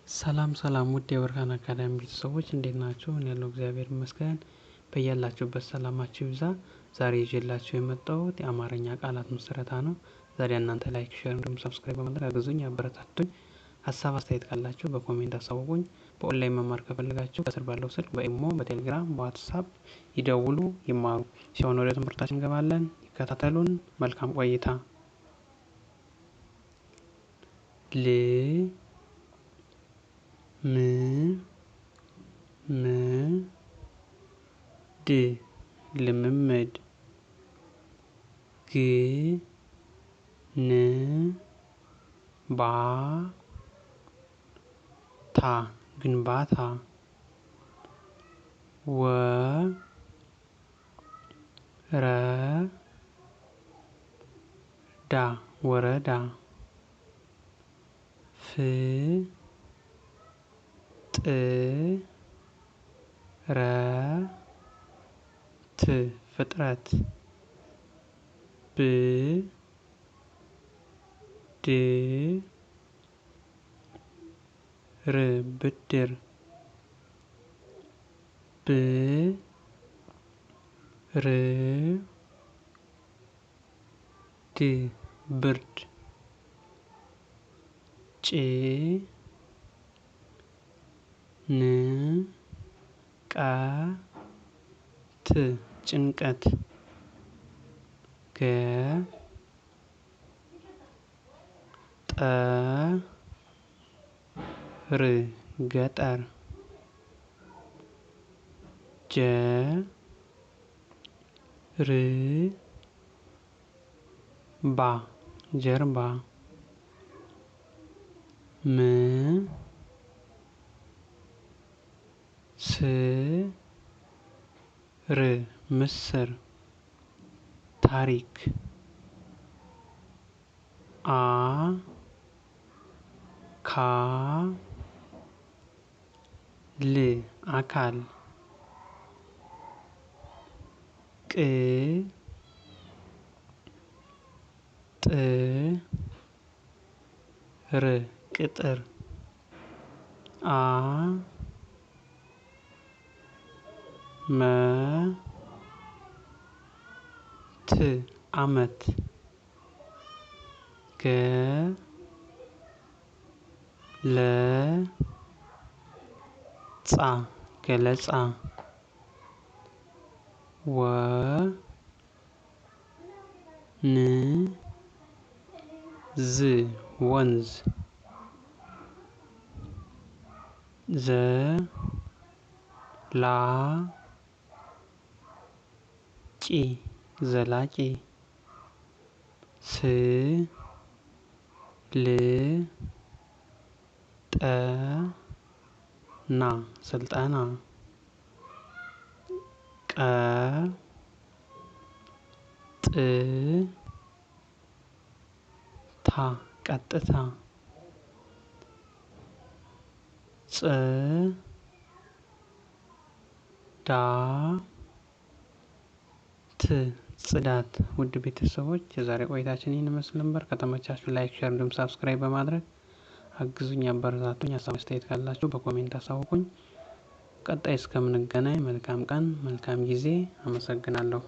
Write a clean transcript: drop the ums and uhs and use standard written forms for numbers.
ሰላም ውድ የብርሃን አካዳሚ ቤተሰቦች እንዴት ናችሁ? እኔ ያለው እግዚአብሔር ይመስገን። በያላችሁበት ሰላማችሁ ይብዛ። ዛሬ ይዤላችሁ የመጣሁት የአማርኛ ቃላት ምስረታ ነው። ዛሬ እናንተ ላይክ፣ ሼር እንዲሁም ሰብስክራይብ በማድረግ አግዙኝ፣ አበረታቱኝ። ሀሳብ አስተያየት ካላችሁ በኮሜንት አሳውቁኝ። በኦንላይን መማር ከፈለጋችሁ ከስር ባለው ስልክ በኢሞ፣ በቴሌግራም፣ በዋትስአፕ ይደውሉ፣ ይማሩ። ሲሆን ወደ ትምህርታችን እንገባለን። ይከታተሉን። መልካም ቆይታ። ልምምድ ግንባታ ወረዳ ፍጥረት ብድር ብርድ ጭንቀት ገጠር ጀርባ ምስር ታሪክ አካል ቅጥር አመት ገለጻ ወንዝ ዘላቂ ስልጠና ቀጥታ ጽዳት ውድ ቤተሰቦች የዛሬ ቆይታችን ይህን ይመስል ነበር። ከተመቻችሁ ላይክ፣ ሼር እንዲሁም ሰብስክራይብ በማድረግ አግዙኝ፣ አበረታቱኝ። ሀሳብ አስተያየት ካላችሁ በኮሜንት አሳውቁኝ። ቀጣይ እስከምንገናኝ መልካም ቀን፣ መልካም ጊዜ። አመሰግናለሁ።